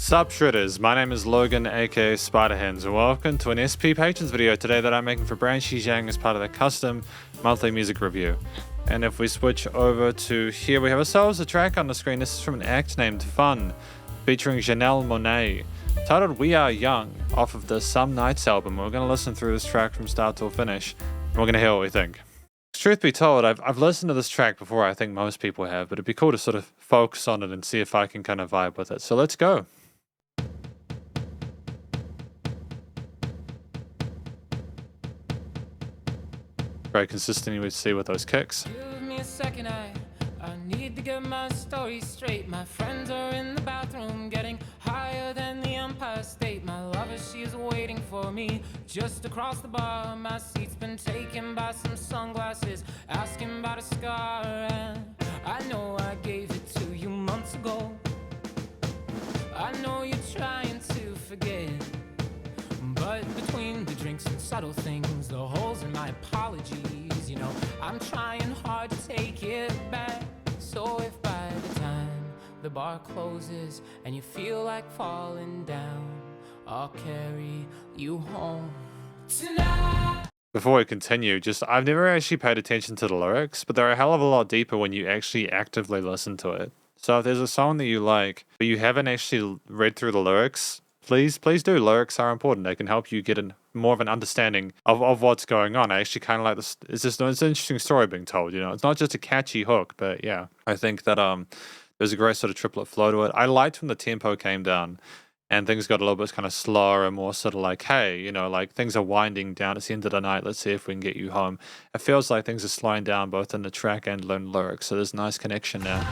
Sup Shredders, my name is Logan aka Spiderhands and welcome to an SP Patrons video today that I'm making for BranSi0730 ZHANG as part of the custom monthly music review. And if we switch over to here, we have ourselves a track on the screen. This is from an act named Fun, featuring Janelle Monáe, titled We Are Young, off of the Some Nights album. We're going to listen through this track from start till finish, and we're going to hear what we think. Truth be told, I've listened to this track before, I think most people have, but it'd be cool to sort of focus on it and see if I can kind of vibe with it. So let's go. Very consistent, we see with those kicks. Give me a second, I need to get my story straight. My friends are in the bathroom getting higher than the Empire State. My lover, she's waiting for me just across the bar. My seat's been taken by some sunglasses, asking about a scar. And I know I gave it to you months ago. I know you're trying to forget, but between the drinks and subtle things, the holes in my apologies, you know, I'm trying hard to take it back. So if by the time the bar closes and you feel like falling down, I'll carry you home tonight. Before we continue, I've never actually paid attention to the lyrics, but they're a hell of a lot deeper when you actually actively listen to it. So if there's a song that you like, but you haven't actually read through the lyrics, please do. Lyrics are important. They can help you get more of an understanding of what's going on. I actually kind of like this. It's an interesting story being told, you know. It's not just a catchy hook, but yeah. I think that there's a great sort of triplet flow to it. I liked when the tempo came down and things got a little bit kind of slower and more sort of like, hey, you know, like things are winding down. It's the end of the night. Let's see if we can get you home. It feels like things are slowing down both in the track and in lyrics. So there's a nice connection there.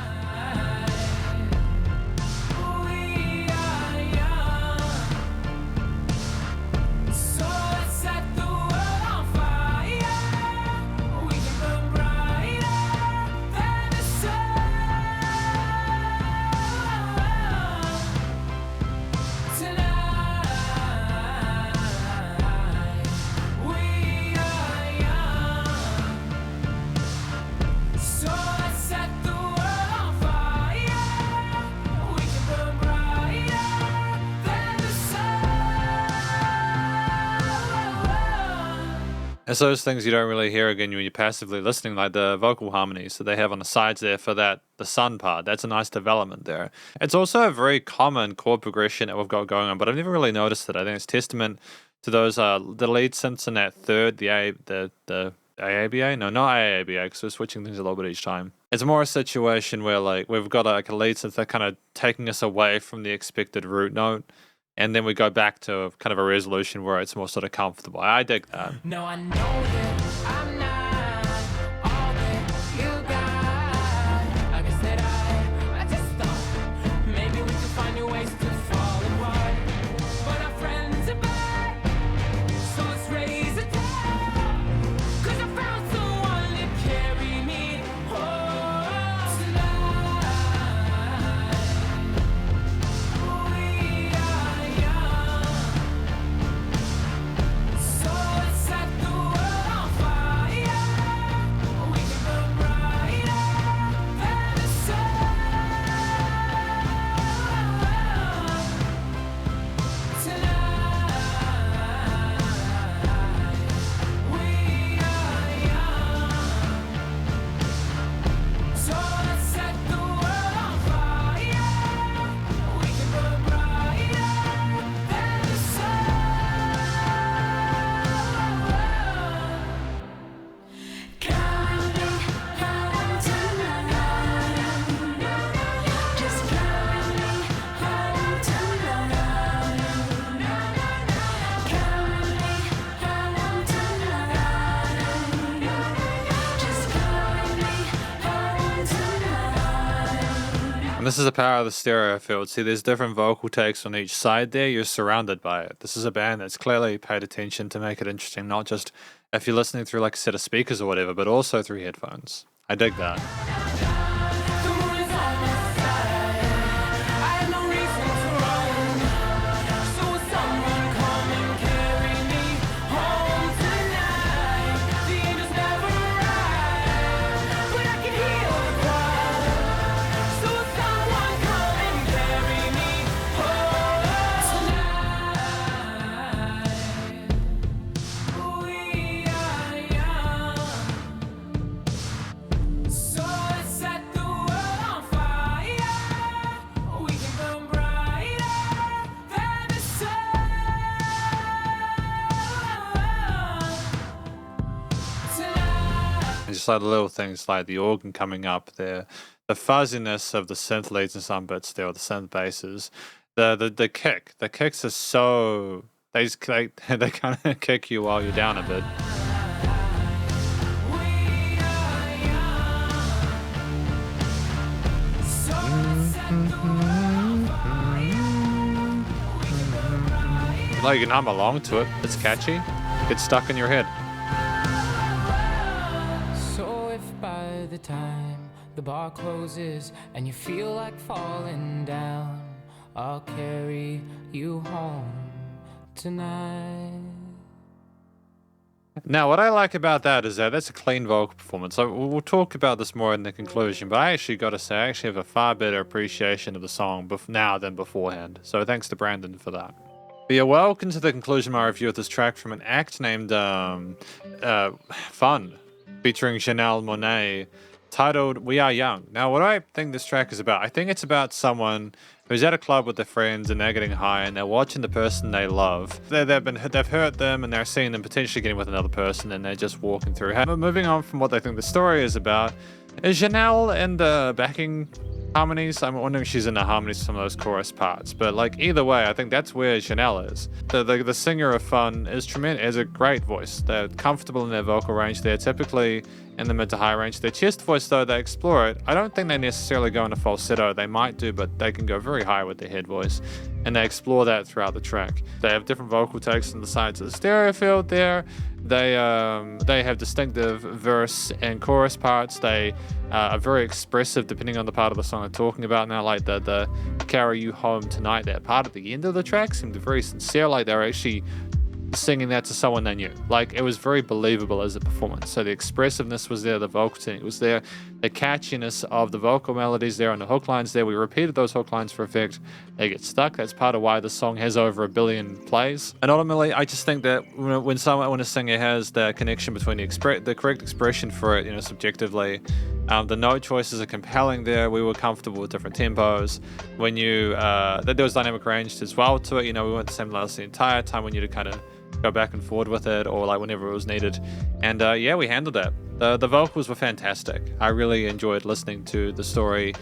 It's those things you don't really hear again when you're passively listening, like the vocal harmonies that they have on the sides there for the sun part. That's a nice development there. It's also a very common chord progression that we've got going on, but I've never really noticed it. I think it's testament to those the lead synths in that third, the AABA? No, not AABA, because we're switching things a little bit each time. It's more a situation where like we've got like a lead synth that kind of taking us away from the expected root note. And then we go back to kind of a resolution where it's more sort of comfortable. I dig that. No, I know that I'm not all that you got. Like I said, I just thought maybe we could find new ways to fall apart. But our friends are back, so let's raise it down. 'Cause I found someone to carry me home tonight. We are young, so let's set the world on fire. We can burn brighter than the sun tonight. We are young, so let's set the world on fire. We can burn brighter than the sun. Counting home tonight, just counting home tonight, counting home tonight, just counting home tonight. And this is the power of the stereo field. See, there's different vocal takes on each side there. You're surrounded by it. This is a band that's clearly paid attention to make it interesting, not just if you're listening through like a set of speakers or whatever, but also through headphones. I dig that. The moon is on my side. I have no reason to run. So will someone come and carry me home tonight? The angels never arrive, but I can hear the choir. So will someone come and carry me home? just like the little things like the organ coming up there, the fuzziness of the synth leads and some bits there, or the synth basses, the kicks are so they kind of kick you while you're down a bit. Like you can hum along to it. It's catchy. Gets stuck in your head. So if by the time the bar closes and you feel like falling down, I'll carry you home tonight. Now, what I like about that is that that's a clean vocal performance. So we'll talk about this more in the conclusion, but I actually got to say, I actually have a far better appreciation of the song now than beforehand. So thanks to Brandon for that. But yeah, welcome to the conclusion of my review of this track from an act named Fun, featuring Janelle Monáe, titled We Are Young. Now, what I think this track is about, I think it's about someone who's at a club with their friends and they're getting high and they're watching the person they love. They've hurt them and they're seeing them potentially getting with another person and they're just walking through. Moving on from what they think the story is about, is Janelle in the backing harmonies? I'm wondering if she's in the harmonies for some of those chorus parts. But like either way, I think that's where Janelle is. The singer of Fun is tremendous, has a great voice. They're comfortable in their vocal range. They're typically in the mid to high range. Their chest voice, though, they explore it. I don't think they necessarily go into falsetto. They might do, but they can go very high with their head voice. And they explore that throughout the track. They have different vocal takes on the sides of the stereo field there. They have distinctive verse and chorus parts. They are very expressive depending on the part of the song they're talking about. Now, like the Carry You Home Tonight, that part at the end of the track seemed very sincere, like they were actually singing that to someone they knew. Like it was very believable as a performance. So the expressiveness was there, the vocal technique was there, the catchiness of the vocal melodies there and the hook lines there. We repeated those hook lines for effect. They get stuck. That's part of why the song has over 1 billion plays. And ultimately, I just think that when a singer has the connection between the correct expression for it, subjectively, the note choices are compelling there. We were comfortable with different tempos. When there was dynamic range as well to it. We weren't the same levels the entire time. We needed to kind of go back and forward with it, or like whenever it was needed. And we handled that. The vocals were fantastic. I really enjoyed listening to the story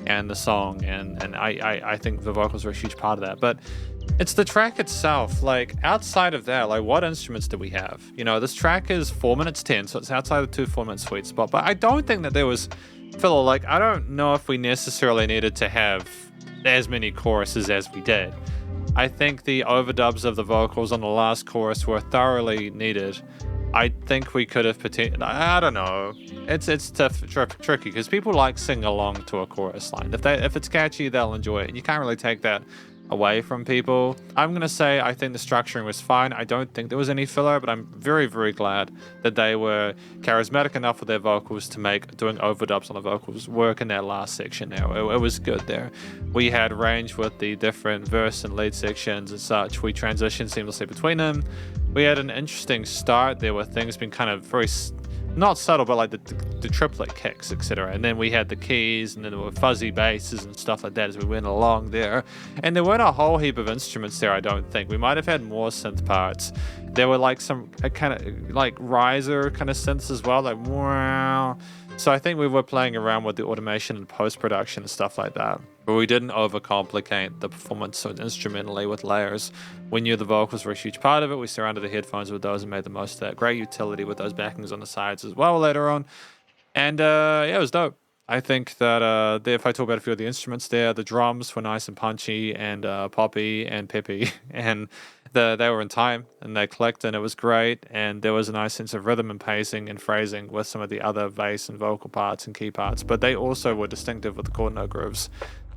and the song, and I think the vocals were a huge part of that. But it's the track itself. Like outside of that, like what instruments do we have? This track is 4 minutes 10, so it's outside the 2 4-minute sweet spot. But I don't think that there was filler. Like I don't know if we necessarily needed to have as many choruses as we did. I think the overdubs of the vocals on the last chorus were thoroughly needed. I think we could have I don't know. It's tough, tricky because people like sing along to a chorus line. If it's catchy, they'll enjoy it. And you can't really take that away from people. I'm gonna say I think the structuring was fine. I don't think there was any filler, but I'm very, very glad that they were charismatic enough with their vocals to make doing overdubs on the vocals work in that last section there. It was good there. We had range with the different verse and lead sections and such. We transitioned seamlessly between them. We had an interesting start there with things being kind of very not subtle, but like the triplet kicks, etc. And then we had the keys, and then there were fuzzy basses and stuff like that as we went along there. And there weren't a whole heap of instruments there, I don't think. We might have had more synth parts. There were like some kind of like riser kind of synths as well, like wow. So I think we were playing around with the automation and post-production and stuff like that. But we didn't overcomplicate the performance instrumentally with layers. We knew the vocals were a huge part of it. We surrounded the headphones with those and made the most of that. Great utility with those backings on the sides as well later on. And it was dope. I think that if I talk about a few of the instruments there, the drums were nice and punchy and poppy and peppy. And they were in time and they clicked and it was great. And there was a nice sense of rhythm and pacing and phrasing with some of the other bass and vocal parts and key parts. But they also were distinctive with the chord note grooves.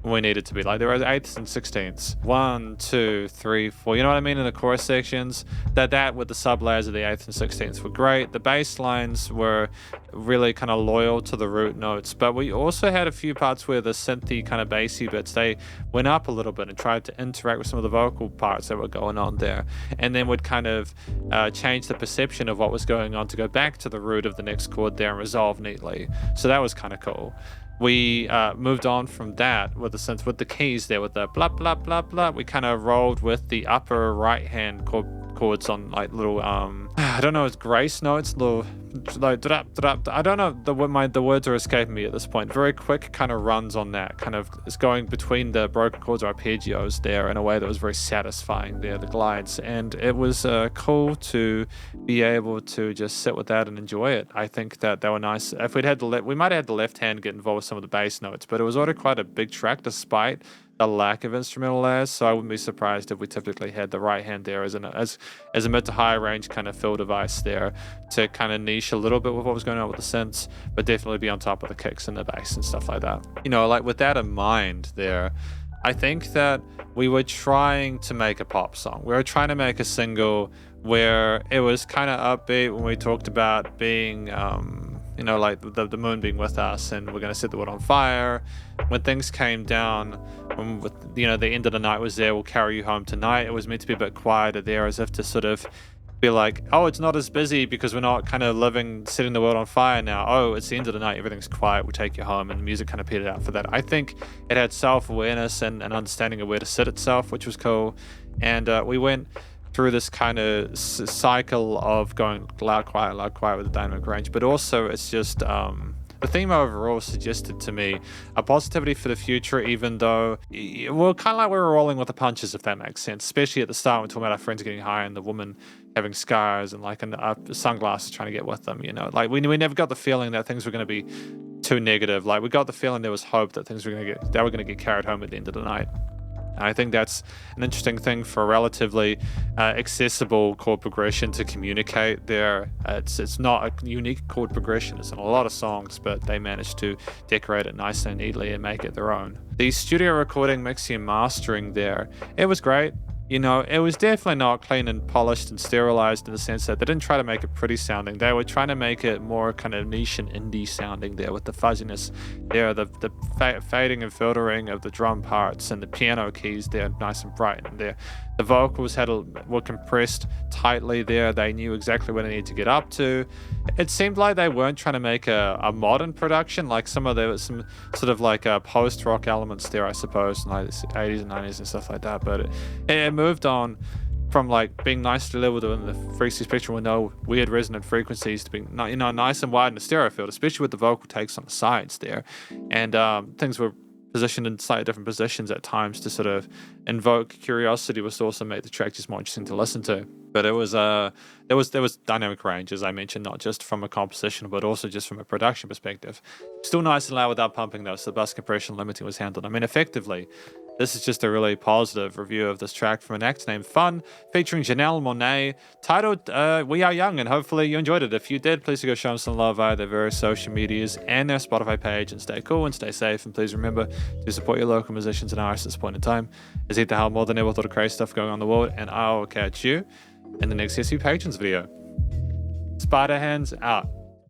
We needed to be like there were 8ths and 16ths, 1, 2, 3, 4, you know what I mean, in the chorus sections. That with the sub layers of the 8th and 16ths were great. The bass lines were really kind of loyal to the root notes, but we also had a few parts where the synthy kind of bassy bits, they went up a little bit and tried to interact with some of the vocal parts that were going on there, and then would kind of change the perception of what was going on to go back to the root of the next chord there and resolve neatly. So that was kind of cool. We moved on from that with the synth, with the keys there, with the blah, blah, blah, blah. We kind of rolled with the upper right-hand chords on like little, I don't know, it's grace notes, little like I don't know the words are escaping me at this point. Very quick kind of runs on that, kind of is going between the broken chords or arpeggios there in a way that was very satisfying there, the glides, and it was cool to be able to just sit with that and enjoy it. I think that they were nice. If we'd had we might have had the left hand get involved with some of the bass notes, but it was already quite a big track despite the lack of instrumental layers, so I wouldn't be surprised if we typically had the right hand there as a mid to high range kind of fill device there to kind of niche a little bit with what was going on with the synths, but definitely be on top of the kicks and the bass and stuff like that. You know, like with that in mind there, I think that we were trying to make a pop song. We were trying to make a single where it was kind of upbeat when we talked about being you know, like the moon being with us and we're going to set the world on fire. When things came down, when, you know, the end of the night was there, we'll carry you home tonight. It was meant to be a bit quieter there, as if to sort of be like, oh, it's not as busy because we're not kind of setting the world on fire now. Oh, it's the end of the night, everything's quiet, we'll take you home, and the music kind of petered out for that. I think it had self-awareness and an understanding of where to sit itself, which was cool. And we went through this kind of cycle of going loud, quiet with the dynamic range, but also it's just the theme overall suggested to me a positivity for the future, even though we're kind of like we were rolling with the punches, if that makes sense, especially at the start when we're talking about our friends getting high and the woman having scars and like sunglasses trying to get with them, you know, like we never got the feeling that things were going to be too negative. Like we got the feeling there was hope that things were going to get carried home at the end of the night. And I think that's an interesting thing for a relatively accessible chord progression to communicate there. It's not a unique chord progression. It's in a lot of songs, but they managed to decorate it nicely and neatly and make it their own. The studio recording, mixing and mastering there, it was great. You know, it was definitely not clean and polished and sterilized in the sense that they didn't try to make it pretty sounding. They were trying to make it more kind of niche and indie sounding there with the fuzziness there, the fading and filtering of the drum parts and the piano keys there, nice and bright. And there, the vocals were compressed tightly there. They knew exactly what they needed to get up to. It seemed like they weren't trying to make a modern production, like some sort of like post-rock elements there, I suppose, in like the 80s and 90s and stuff like that. But it moved on from like being nicely leveled in the frequency spectrum with no weird resonant frequencies to being, you know, nice and wide in the stereo field, especially with the vocal takes on the sides there. And things were positioned in slightly different positions at times to sort of invoke curiosity, which also made the track just more interesting to listen to. But it was there was dynamic range, as I mentioned, not just from a composition but also just from a production perspective. Still nice and loud without pumping though, so the bus compression limiting was handled. I mean, effectively, this is just a really positive review of this track from an act named Fun, featuring Janelle Monáe, titled We Are Young, and hopefully you enjoyed it. If you did, please go show them some love via their various social medias and their Spotify page, and stay cool and stay safe, and please remember to support your local musicians and artists at this point in time, as they have more than ever with all the crazy stuff going on in the world, and I'll catch you in the next SU Patrons video. Spiderhands out.